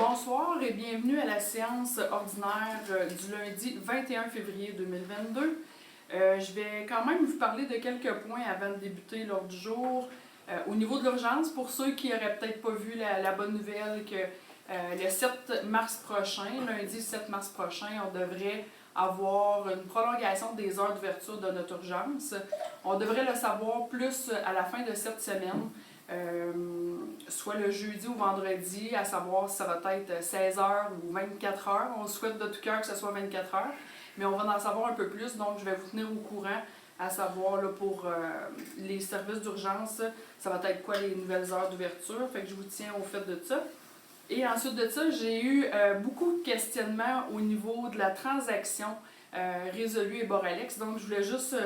Bonsoir et bienvenue à la séance ordinaire du lundi 21 février 2022. Je vais quand même vous parler de quelques points avant de débuter l'ordre du jour. Au niveau de l'urgence, pour ceux qui n'auraient peut-être pas vu la bonne nouvelle que le 7 mars prochain, lundi 7 mars prochain, on devrait avoir une prolongation des heures d'ouverture de notre urgence. On devrait le savoir plus à la fin de cette semaine. Soit le jeudi ou vendredi, à savoir si ça va être 16 heures ou 24 heures. On souhaite de tout cœur que ce soit 24 heures, mais on va en savoir un peu plus, donc je vais vous tenir au courant, à savoir là, pour les services d'urgence, ça va être quoi les nouvelles heures d'ouverture, fait que je vous tiens au fait de ça. Et ensuite de ça, j'ai eu beaucoup de questionnements au niveau de la transaction Résolu et Boralex, donc je voulais juste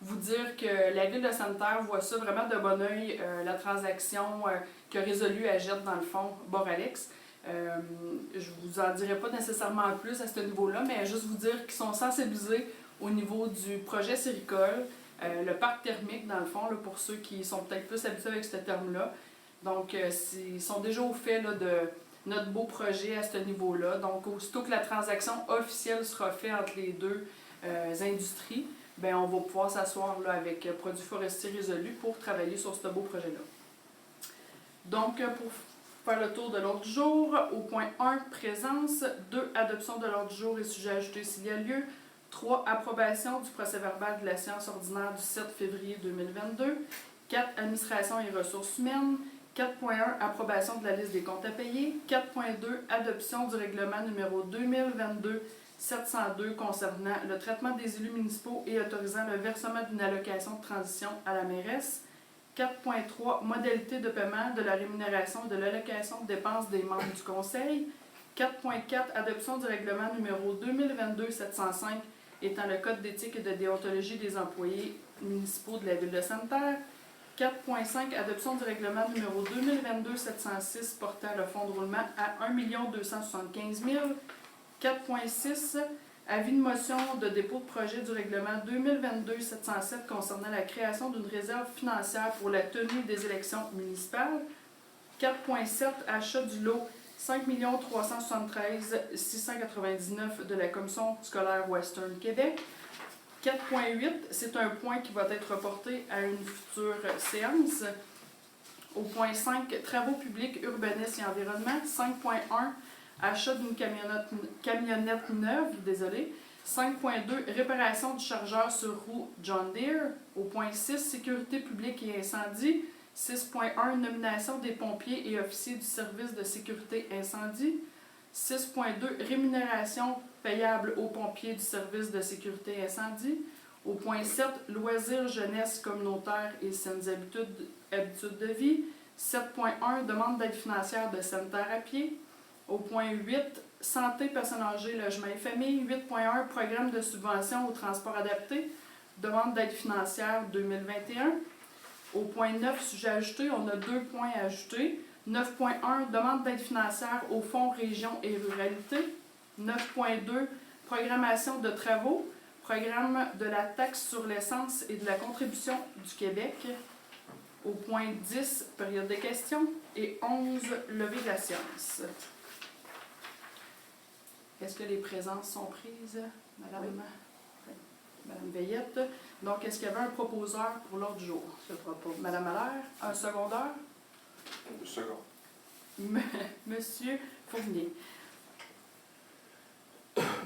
vous dire que la ville de Sainte-Terre voit ça vraiment de bon oeil, la transaction que Résolu achète dans le fond Boralex. Je vous en dirai pas nécessairement plus à ce niveau-là, mais juste vous dire qu'ils sont sensibilisés au niveau du projet séricole, le parc thermique dans le fond, là, pour ceux qui sont peut-être plus habitués avec ce terme-là. Donc, ils sont déjà au fait là, de notre beau projet à ce niveau-là. Donc, aussitôt que la transaction officielle sera faite entre les deux industries, bien, on va pouvoir s'asseoir là, avec Produits forestiers résolus pour travailler sur ce beau projet-là. Donc, pour faire le tour de l'ordre du jour, au point 1, présence, 2, adoption de l'ordre du jour et sujet ajouté s'il y a lieu, 3, approbation du procès-verbal de la séance ordinaire du 7 février 2022, 4, administration et ressources humaines, 4.1, approbation de la liste des comptes à payer, 4.2, adoption du règlement numéro 2022-702 concernant le traitement des élus municipaux et autorisant le versement d'une allocation de transition à la mairesse, 4.3, modalité de paiement de la rémunération et de l'allocation de dépenses des membres du conseil, 4.4, adoption du règlement numéro 2022-705 étant le code d'éthique et de déontologie des employés municipaux de la ville de Sainte-Terre, 4.5, adoption du règlement numéro 2022-706 portant le fonds de roulement à 1 275 000. 4.6, avis de motion de dépôt de projet du règlement 2022-707 concernant la création d'une réserve financière pour la tenue des élections municipales. 4.7, achat du lot 5 373 699 de la Commission scolaire Western Québec. 4.8, c'est un point qui va être reporté à une future séance. Au point 5, travaux publics, urbanisme et environnement. 5.1, achat d'une camionnette neuve, désolé. 5.2, réparation du chargeur sur roue John Deere. Au point 6, sécurité publique et incendie. 6.1, nomination des pompiers et officiers du service de sécurité incendie. 6.2, rémunération payable aux pompiers du service de sécurité incendie. Au point 7, loisirs, jeunesse communautaire et saines habitudes de vie. 7.1, demande d'aide financière de Sainte-Terre à pied. Au point 8, santé, personnes âgées, logement et famille. 8.1, programme de subvention au transport adapté. Demande d'aide financière 2021. Au point 9, sujet ajouté, on a 2 points à ajouter. 9.1, demande d'aide financière au Fonds Région et Ruralité. 9.2, programmation de travaux, programme de la taxe sur l'essence et de la contribution du Québec. Au point 10, période de questions. Et 11, levée de la séance. Est-ce que les présences sont prises, Madame? Oui. Madame Veillette. Donc, est-ce qu'il y avait un proposeur pour l'ordre du jour? Je propose. Madame Allaire, un secondeur? Second. Monsieur Fournier.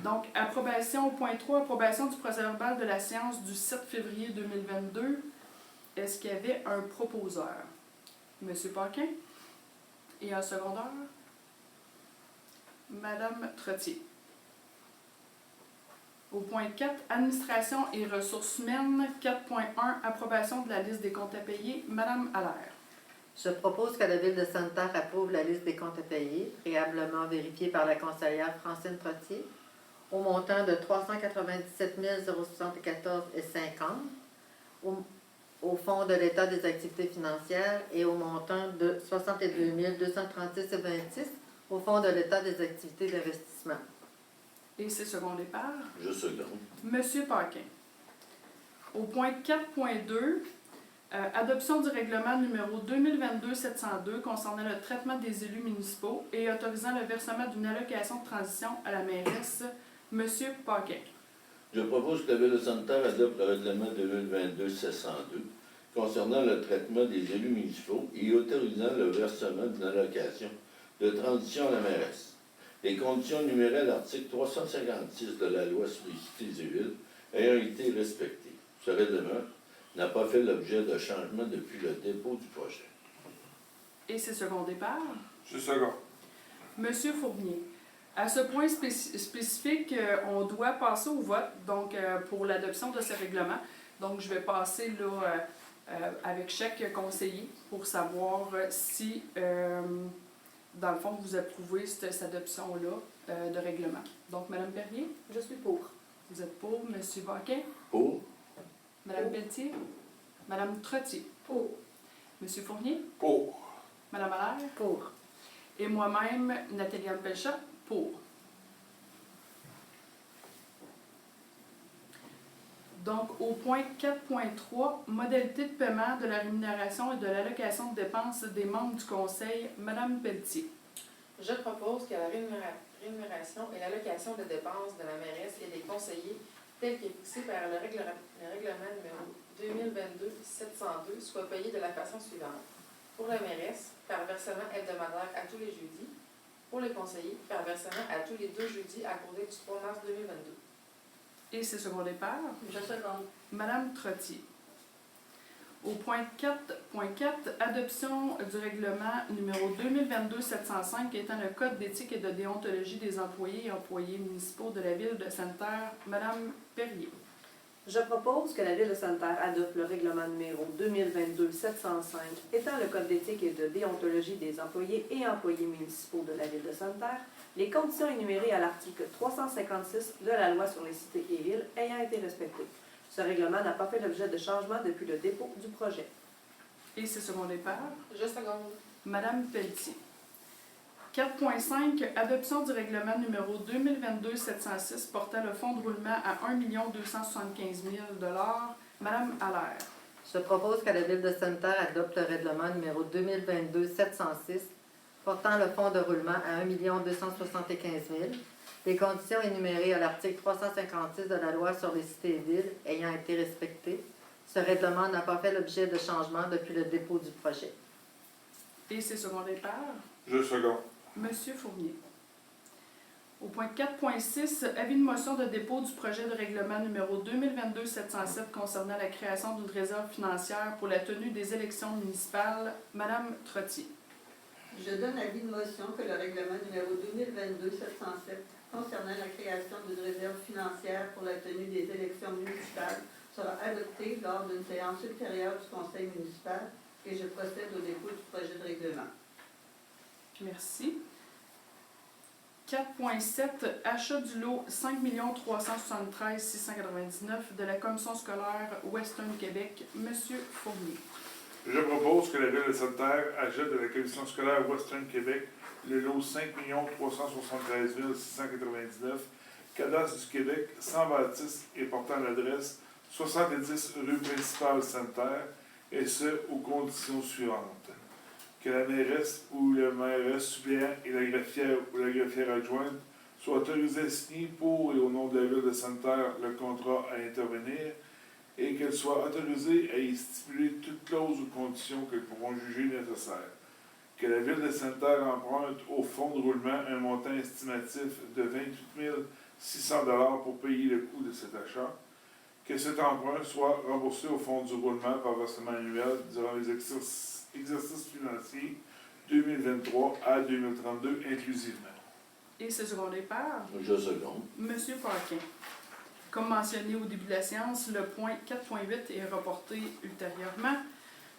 Donc, approbation au point 3, approbation du procès-verbal de la séance du 7 février 2022. Est-ce qu'il y avait un proposeur? Monsieur Paquin. Et un secondeur? Madame Trottier. Au point 4, administration et ressources humaines. 4.1, approbation de la liste des comptes à payer. Madame Allaire. Je propose que la Ville de Sainte-Terre approuve la liste des comptes à payer, préalablement vérifiée par la conseillère Francine Trottier, au montant de 397 074,50 au fonds de l'État des activités financières et au montant de 62 236,26 au fonds de l'État des activités d'investissement. Et c'est secondé par? Je seconde. Monsieur Paquin. Au point 4.2, Adoption du règlement numéro 2022-702 concernant le traitement des élus municipaux et autorisant le versement d'une allocation de transition à la mairesse, M. Paquin. Je propose que la Ville de Sainte-Terre adopte le règlement 2022-702 concernant le traitement des élus municipaux et autorisant le versement d'une allocation de transition à la mairesse. Les conditions énumérées à l'article 356 de la loi sur les cités et villes ayant été respectées. Ce règlement n'a pas fait l'objet de changement depuis le dépôt du projet. Et c'est secondé par Je second. Monsieur Fournier. À ce point spécifique, on doit passer au vote donc, pour l'adoption de ce règlement. Donc, je vais passer là, avec chaque conseiller pour savoir si, dans le fond, vous approuvez cette adoption-là de règlement. Donc, Mme Perrier, Je suis pour. vous êtes pour. Monsieur Paquin, Pour? Mme Pelletier, Mme Trottier, Pour. Monsieur Fournier, Pour. Mme Allaire Pour. et moi-même, Nathalie Pelchat, pour. Donc, au point 4.3, modalité de paiement de la rémunération et de l'allocation de dépenses des membres du Conseil, Mme Pelletier. Je propose que la rémunération et l'allocation de dépenses de la mairesse et des conseillers, tel qu'est fixé par le règlement numéro 2022-702, soient payés de la façon suivante. Pour la mairesse, par versement hebdomadaire à tous les jeudis. Pour les conseillers, par versement à tous les 2 jeudis à compter du 3 mars 2022. Et c'est secondé par Je seconde. Mme Trottier. Au point 4.4, adoption du règlement numéro 2022-705 étant le Code d'éthique et de déontologie des employés et employés municipaux de la Ville de Sainte-Terre, Mme Perrier. Je propose que la Ville de Sainte-Terre adopte le règlement numéro 2022-705 étant le Code d'éthique et de déontologie des employés et employés municipaux de la Ville de Sainte-Terre, les conditions énumérées à l'article 356 de la loi sur les cités et villes ayant été respectées. Ce règlement n'a pas fait l'objet de changement depuis le dépôt du projet. Et c'est secondé par Je seconde. Mme Pelletier. 4.5, adoption du règlement numéro 2022-706 portant le fonds de roulement à 1 275 000 $. Mme Allaire. Je propose que la Ville de Sainte-Terre adopte le règlement numéro 2022-706 portant le fonds de roulement à 1 275 000 $. Les conditions énumérées à l'article 356 de la loi sur les cités et villes ayant été respectées, ce règlement n'a pas fait l'objet de changement depuis le dépôt du projet. Et c'est secondé par Je second. Monsieur Fournier. Au point 4.6, avis de motion de dépôt du projet de règlement numéro 2022-707 concernant la création d'une réserve financière pour la tenue des élections municipales, Mme Trottier. Je donne avis de motion que le règlement numéro 2022-707 concernant la création d'une réserve financière pour la tenue des élections municipales sera adopté lors d'une séance ultérieure du Conseil municipal et je procède au dépôt du projet de règlement. Merci. 4.7, achat du lot 5 373 699 de la Commission scolaire Western Québec, M. Fournier. Je propose que la Ville de Sainte-Terre achète de la Commission scolaire Western Québec le lot 5 373 699, cadastre du Québec, sans bâtisse et portant l'adresse 70 rue principale Sainte-Terre, et ce, aux conditions suivantes. Que la mairesse ou le mairesse suppléant et la greffière ou la greffière adjointe soient autorisés à signer pour et au nom de la Ville de Sainte-Terre le contrat à intervenir, et qu'elles soient autorisées à y stipuler toutes clauses ou conditions qu'elles pourront juger nécessaires. Que la Ville de Sainte-Terre emprunte au fonds de roulement un montant estimatif de 28 600 $ pour payer le coût de cet achat. Que cet emprunt soit remboursé au fonds du roulement par versement annuel durant les exercices financiers 2023 à 2032 inclusivement. Et c'est secondé par Je seconde. M. Paquin. Comme mentionné au début de la séance, le point 4.8 est reporté ultérieurement.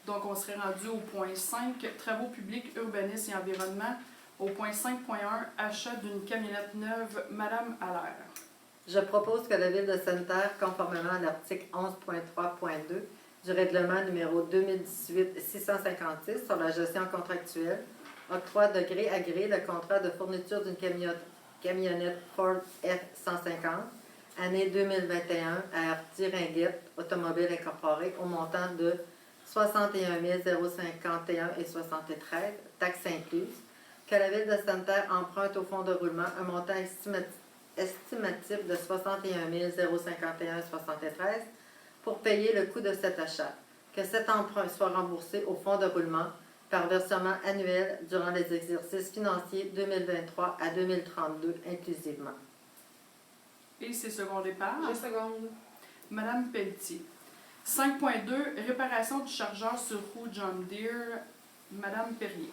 Donc, on serait rendu au point 5, travaux publics, urbanisme et environnement. Au point 5.1, achat d'une camionnette neuve, Mme Allaire. Je propose que la Ville de Sainte-Terre, conformément à l'article 11.3.2 du règlement numéro 2018-656 sur la gestion contractuelle, octroie de gré à gré le contrat de fourniture d'une camionnette Ford F-150, année 2021 à Artie Ringuette Automobile Incorporée au montant de 61 051 et 73, taxes incluses, que la Ville de Sainte-Terre emprunte au fonds de roulement un montant estimatif de 61 051 et 73 pour payer le coût de cet achat, que cet emprunt soit remboursé au fonds de roulement par versement annuel durant les exercices financiers 2023 à 2032 inclusivement. Et c'est secondé par Je seconde. Madame Pelletier. 5.2, réparation du chargeur sur roue John Deere, Madame Perrier.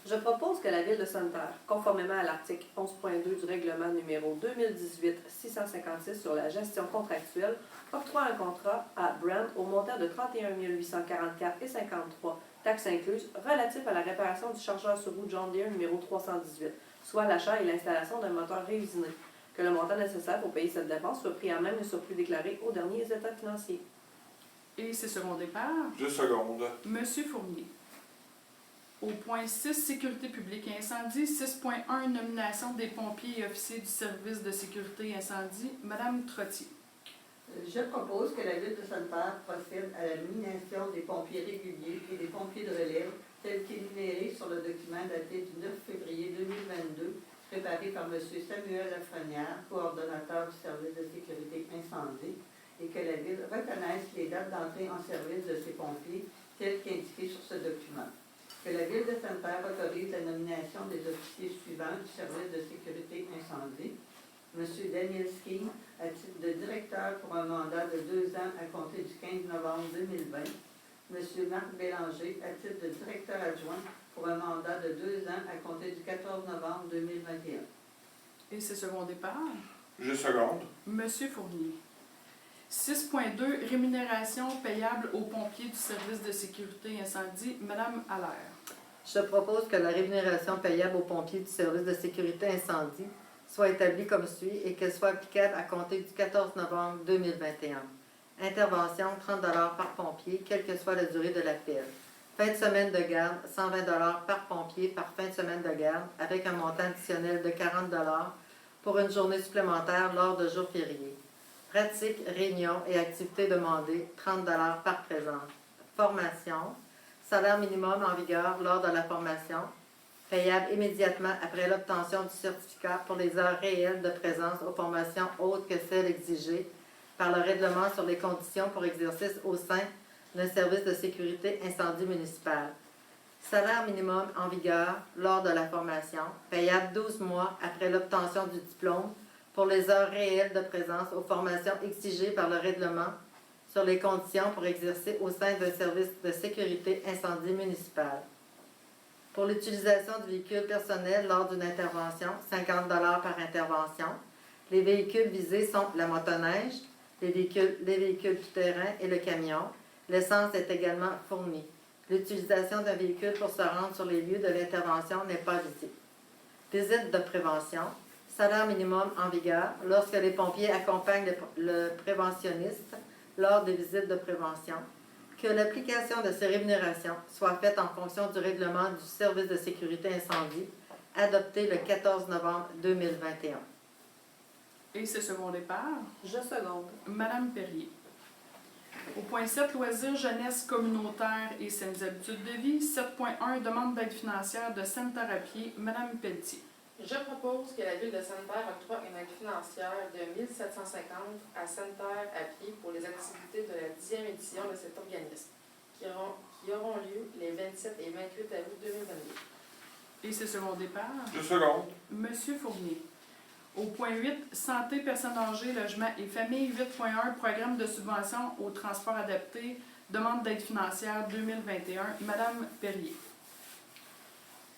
Je propose que la Ville de Sainte-Terre, conformément à l'article 11.2 du règlement numéro 2018-656 sur la gestion contractuelle, octroie un contrat à Brand au montant de 31 844 et 53 taxes incluses relatif à la réparation du chargeur sur roue John Deere numéro 318, soit l'achat et l'installation d'un moteur réusiné. Que le montant nécessaire pour payer cette dépense soit pris à même le surplus déclaré aux derniers états financiers. Et c'est secondé par Je seconde. Monsieur Fournier. Au point 6, sécurité publique et incendie. 6.1, nomination des pompiers et officiers du service de sécurité et incendie, Madame Trottier. Je propose que la Ville de Sainte-Terre procède à la nomination des pompiers réguliers et des pompiers de relève tels qu'énumérés sur le document daté du 9 février 2022, préparé par M. Samuel Lafrenière, coordonnateur du service de sécurité incendie, et que la Ville reconnaisse les dates d'entrée en service de ces pompiers telles qu'indiquées sur ce document. Que la Ville de Sainte-Terre autorise la nomination des officiers suivants du service de sécurité incendie. M. Daniel Skeen, à titre de directeur pour un mandat de 2 ans à compter du 15 novembre 2020. M. Marc Bélanger, à titre de directeur adjoint pour un mandat de 2 ans à compter du 14 novembre 2021. Et c'est secondé par Je seconde. Monsieur Fournier. 6.2, rémunération payable aux pompiers du service de sécurité incendie, Madame Allaire. Je propose que la rémunération payable aux pompiers du service de sécurité incendie soit établie comme suit et qu'elle soit applicable à compter du 14 novembre 2021. Intervention, 30 $ par pompier, quelle que soit la durée de l'appel. Fin de semaine de garde, 120 $ par pompier par fin de semaine de garde, avec un montant additionnel de 40 $ pour une journée supplémentaire lors de jours fériés. Pratique, réunions et activités demandées, 30 $ par présence. Formation, salaire minimum en vigueur lors de la formation, payable immédiatement après l'obtention du certificat pour les heures réelles de présence aux formations autres que celles exigées par le règlement sur les conditions pour exercice au sein d'un service de sécurité incendie municipal. Salaire minimum en vigueur lors de la formation, payable 12 mois après l'obtention du diplôme pour les heures réelles de présence aux formations exigées par le règlement sur les conditions pour exercer au sein d'un service de sécurité incendie municipal. Pour l'utilisation du véhicule personnel lors d'une intervention, 50 $ par intervention. Les véhicules visés sont la motoneige, les véhicules tout-terrain et le camion. L'essence est également fournie. L'utilisation d'un véhicule pour se rendre sur les lieux de l'intervention n'est pas visée. Visite de prévention. Salaire minimum en vigueur lorsque les pompiers accompagnent le préventionniste lors des visites de prévention. Que l'application de ces rémunérations soit faite en fonction du règlement du service de sécurité incendie adopté le 14 novembre 2021. Et c'est secondé par Je seconde. Madame Perrier. Au point 7, loisirs, jeunesse communautaire et saines habitudes de vie. 7.1, demande d'aide financière de Sainte-Terre à pied, Madame Pelletier. Je propose que la Ville de Sainte-Terre octroie une aide financière de 1 750 à Sainte-Terre à pied pour les activités de la 10e édition de cet organisme, qui auront lieu les 27 et 28 août 2022. Et c'est secondé par Je seconde. Monsieur Fournier. Au point 8, santé, personnes âgées, logement et famille. 8.1, programme de subvention au transport adapté, demande d'aide financière 2021, Madame Perrier.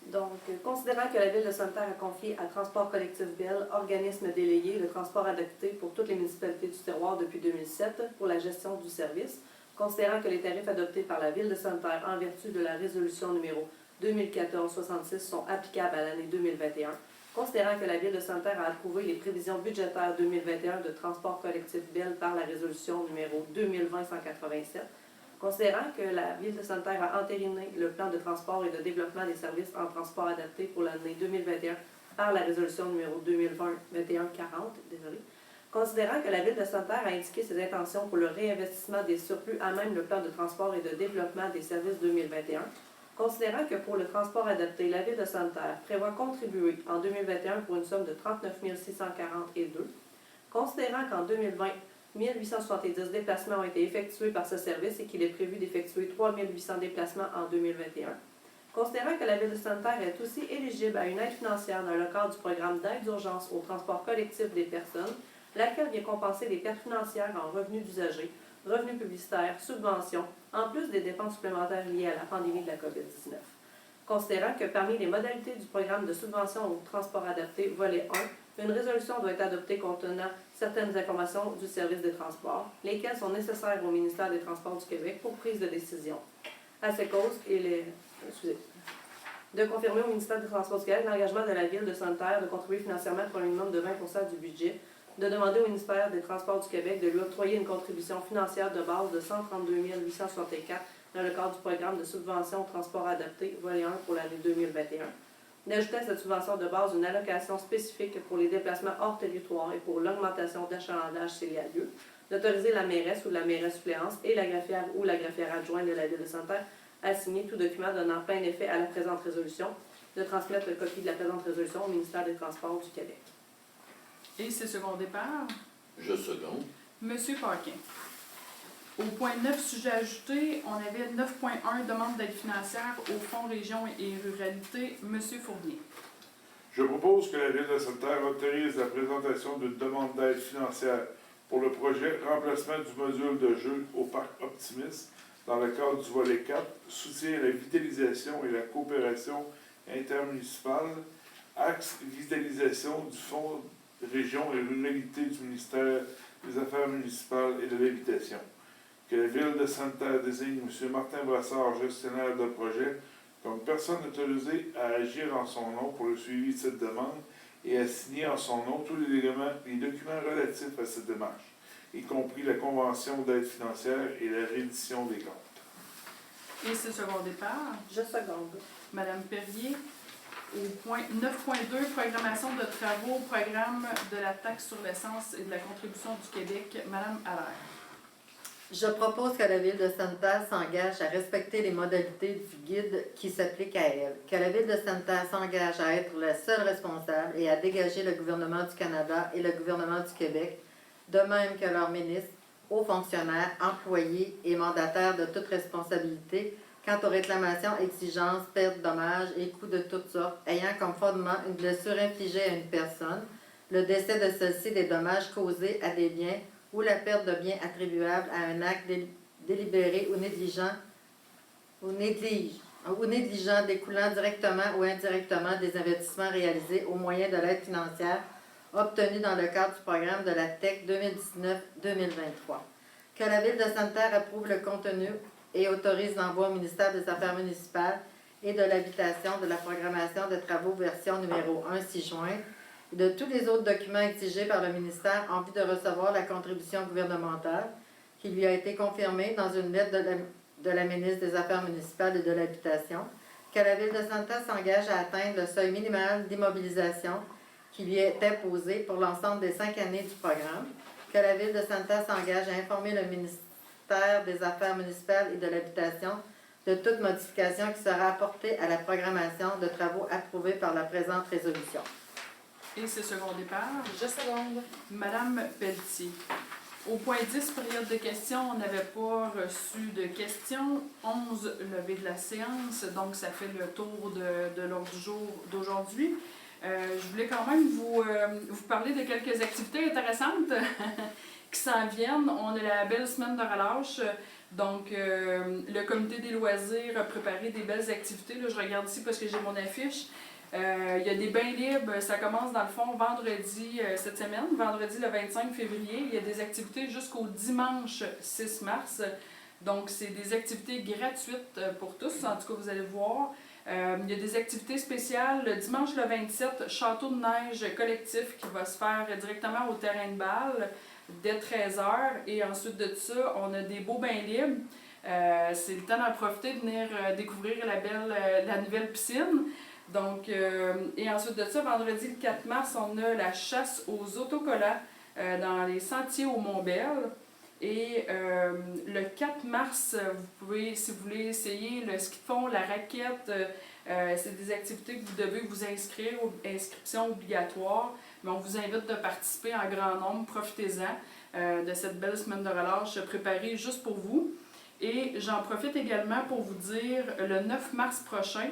Donc, considérant que la Ville de Sainte-Terre a confié à Transport collectif Bell, organisme délégué, le transport adapté pour toutes les municipalités du terroir depuis 2007 pour la gestion du service, considérant que les tarifs adoptés par la Ville de Sainte-Terre en vertu de la résolution numéro 2014-66 sont applicables à l'année 2021, considérant que la Ville de Sainte-Terre a approuvé les prévisions budgétaires 2021 de Transport collectif Bell par la résolution numéro 2020-187, considérant que la Ville de Sainte-Terre a entériné le plan de transport et de développement des services en transport adapté pour l'année 2021 par la résolution numéro 2020-2140, Considérant que la Ville de Sainte-Terre a indiqué ses intentions pour le réinvestissement des surplus à même le plan de transport et de développement des services 2021, considérant que pour le transport adapté, la Ville de Sainte-Terre prévoit contribuer en 2021 pour une somme de 39 640,02, considérant qu'en 2020, 1870 déplacements ont été effectués par ce service et qu'il est prévu d'effectuer 3 800 déplacements en 2021, considérant que la Ville de Sainte-Terre est aussi éligible à une aide financière dans le cadre du programme d'aide d'urgence au transport collectif des personnes, laquelle vient compenser les pertes financières en revenus d'usagers, revenus publicitaires, subventions, en plus des dépenses supplémentaires liées à la pandémie de la COVID-19. Considérant que parmi les modalités du programme de subvention au transport adapté, volet 1, une résolution doit être adoptée contenant certaines informations du service des transports, lesquelles sont nécessaires au ministère des Transports du Québec pour prise de décision. À ces causes, de confirmer au ministère des Transports du Québec l'engagement de la Ville de Sainte-Terre de contribuer financièrement pour un minimum de 20% du budget, de demander au ministère des Transports du Québec de lui octroyer une contribution financière de base de 132 864 dans le cadre du programme de subvention au transport adapté, volet 1 pour l'année 2021. D'ajouter à cette subvention de base une allocation spécifique pour les déplacements hors territoire et pour l'augmentation d'achalandage s'il y a lieu, d'autoriser la mairesse ou la mairesse suppléance et la greffière ou la greffière adjointe de la Ville de Sainte-Terre à signer tout document donnant plein effet à la présente résolution, de transmettre une copie de la présente résolution au ministère des Transports du Québec. Et c'est secondé par Je seconde. Monsieur Paquin. Au point 9, sujet ajouté, on avait 9.1, demande d'aide financière au Fonds Région et Ruralité. Monsieur Fournier. Je propose que la Ville de Sainte-Terre autorise la présentation d'une demande d'aide financière pour le projet remplacement du module de jeu au Parc Optimis dans le cadre du volet 4, soutien à la vitalisation et la coopération intermunicipale, axe vitalisation du Fonds Région et Ruralité du ministère des Affaires municipales et de l'Habitation. Que la Ville de Sainte-Terre désigne M. Martin Brassard, gestionnaire de projet, comme personne autorisée à agir en son nom pour le suivi de cette demande et à signer en son nom tous les documents relatifs à cette démarche, y compris la convention d'aide financière et la reddition des comptes. Et c'est secondé par Je seconde. Madame Perrier. Au point 9.2, programmation de travaux, programme de la taxe sur l'essence et de la contribution du Québec. Madame Allaire. Je propose que la Ville de Sainte-Terre s'engage à respecter les modalités du guide qui s'applique à elle, que la Ville de Sainte-Terre s'engage à être la seule responsable et à dégager le gouvernement du Canada et le gouvernement du Québec, de même que leurs ministres, hauts fonctionnaires, employés et mandataires de toute responsabilité quant aux réclamations, exigences, pertes, dommages et coûts de toutes sortes ayant comme fondement une blessure infligée à une personne, le décès de celle-ci, des dommages causés à des biens ou la perte de biens attribuables à un acte délibéré ou négligent découlant directement ou indirectement des investissements réalisés au moyen de l'aide financière obtenue dans le cadre du programme de la TEC 2019-2023. Que la Ville de Sainte-Terre approuve le contenu et autorise l'envoi au ministère des Affaires municipales et de l'Habitation de la programmation de travaux version numéro 1 6 juin et de tous les autres documents exigés par le ministère en vue de recevoir la contribution gouvernementale qui lui a été confirmée dans une lettre de la ministre des Affaires municipales et de l'Habitation, que la Ville de Sainte-Terre s'engage à atteindre le seuil minimal d'immobilisation qui lui est imposé pour l'ensemble des 5 années du programme, que la Ville de Sainte-Terre s'engage à informer le ministère des Affaires municipales et de l'Habitation de toute modification qui sera apportée à la programmation de travaux approuvés par la présente résolution. Et c'est secondé par Je seconde. Madame Pelletier. Au point 10, période de questions, on n'avait pas reçu de questions. 11, levée de la séance, donc ça fait le tour de l'ordre du jour d'aujourd'hui. Je voulais quand même vous parler de quelques activités intéressantes qui s'en viennent. On a la belle semaine de relâche. Donc, le comité des loisirs a préparé des belles activités. Là, je regarde ici parce que j'ai mon affiche. Il y a des bains libres. Ça commence dans le fond vendredi cette semaine, vendredi le 25 février. Il y a des activités jusqu'au dimanche 6 mars. Donc, c'est des activités gratuites pour tous. En tout cas, vous allez voir. Il y a des activités spéciales. Le dimanche le 27, château de neige collectif qui va se faire directement au terrain de balle dès 13h. Et ensuite de ça, on a des beaux bains libres. C'est le temps d'en profiter, de venir découvrir la nouvelle piscine. Donc, et ensuite de ça, vendredi le 4 mars, on a la chasse aux autocollants dans les sentiers au Mont-Bel. Et le 4 mars, vous pouvez, si vous voulez essayer le ski de fond, la raquette, c'est des activités que vous devez vous inscrire, inscription obligatoire, mais on vous invite de participer en grand nombre, profitez-en de cette belle semaine de relâche préparée juste pour vous. Et j'en profite également pour vous dire, le 9 mars prochain,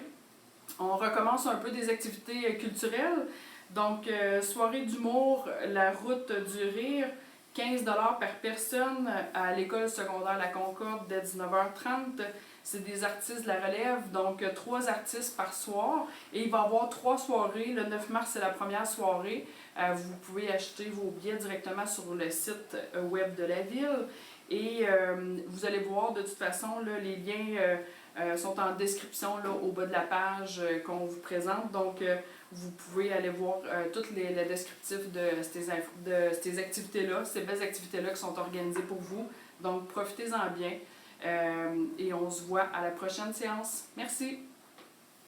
on recommence un peu des activités culturelles. Donc, soirée d'humour, la route du rire, 15 $ par personne à l'école secondaire La Concorde dès 19h30. C'est des artistes de la relève, donc 3 artistes par soir. Et il va y avoir 3 soirées. Le 9 mars, c'est la première soirée. Vous pouvez acheter vos billets directement sur le site web de la ville. Et vous allez voir, de toute façon, là, les liens sont en description là, au bas de la page qu'on vous présente. Donc, vous pouvez aller voir tout le descriptif de ces activités-là, ces belles activités-là qui sont organisées pour vous. Donc, profitez-en bien et on se voit à la prochaine séance. Merci!